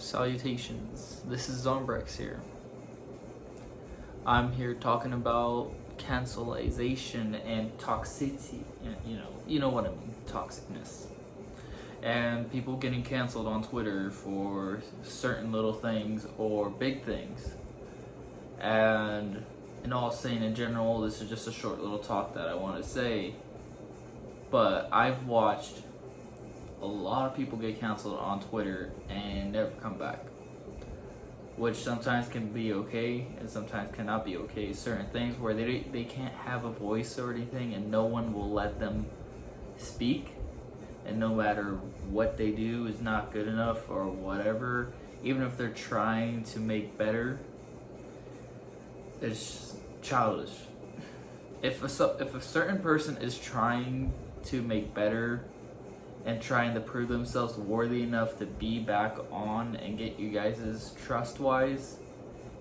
Salutations, this is Zombrex here. I'm here talking about cancelization and toxicity, and you know what I mean, toxicness. And people getting canceled on Twitter for certain little things or big things. And in all saying in general, this is just a short little talk that I want to say. But I've watched a lot of people get canceled on Twitter and never come back, which sometimes can be okay and sometimes cannot be okay. Certain things where they can't have a voice or anything and no one will let them speak, and no matter what they do is not good enough or whatever, even if they're trying to make better, it's childish. If a certain person is trying to make better and trying to prove themselves worthy enough to be back on and get you guys' trust-wise,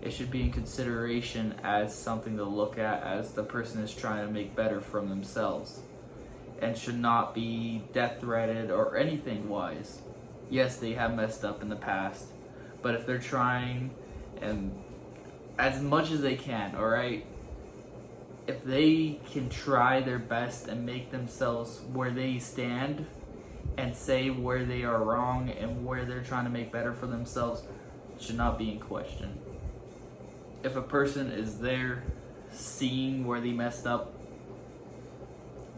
it should be in consideration as something to look at as the person is trying to make better from themselves, and should not be death-threatened or anything-wise. Yes, they have messed up in the past, but if they're trying and as much as they can, alright? If they can try their best and make themselves where they stand and say where they are wrong and where they're trying to make better for themselves, should not be in question. If a person is there seeing where they messed up,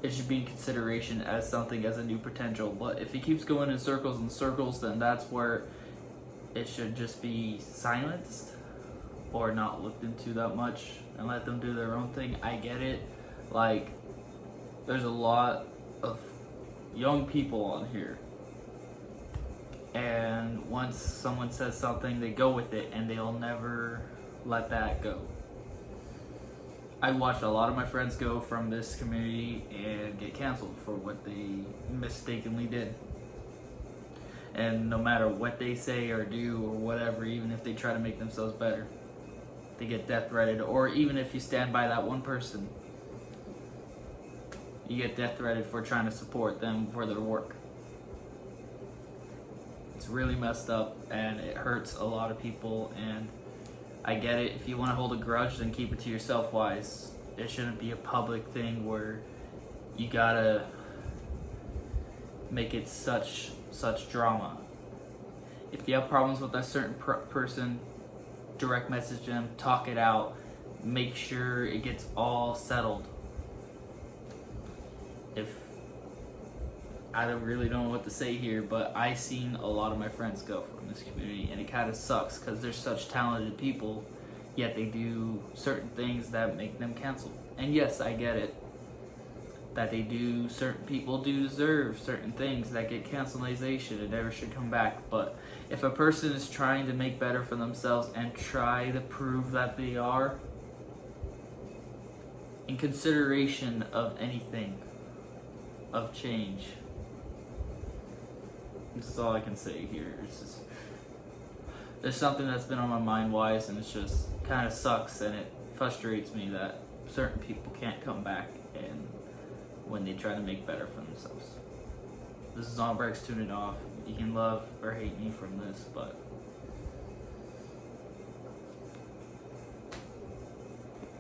it should be in consideration as something as a new potential. But if he keeps going in circles and circles, then that's where it should just be silenced or not looked into that much and let them do their own thing. I get it. Like, there's a lot of young people on here, and once someone says something, they go with it and they'll never let that go. I watched a lot of my friends go from this community and get canceled for what they mistakenly did, and no matter what they say or do or whatever, even if they try to make themselves better, they get death threatened. Or even if you stand by that one person, you get death threatened for trying to support them for their work. It's really messed up and it hurts a lot of people, and I get it. If you want to hold a grudge, then keep it to yourself wise. It shouldn't be a public thing where you gotta make it such drama. If you have problems with a certain person, direct message them, talk it out, make sure it gets all settled. I really don't know what to say here, but I've seen a lot of my friends go from this community, and it kind of sucks because they're such talented people, yet they do certain things that make them canceled. And yes, I get it that certain people do deserve certain things that get cancelization and never should come back. But if a person is trying to make better for themselves and try to prove that they are, in consideration of anything, of change, this is all I can say here. It's just, there's something that's been on my mind wise, and it's just kind of sucks, and it frustrates me that certain people can't come back and when they try to make better for themselves. This is Zombrex tuning off. You can love or hate me from this, but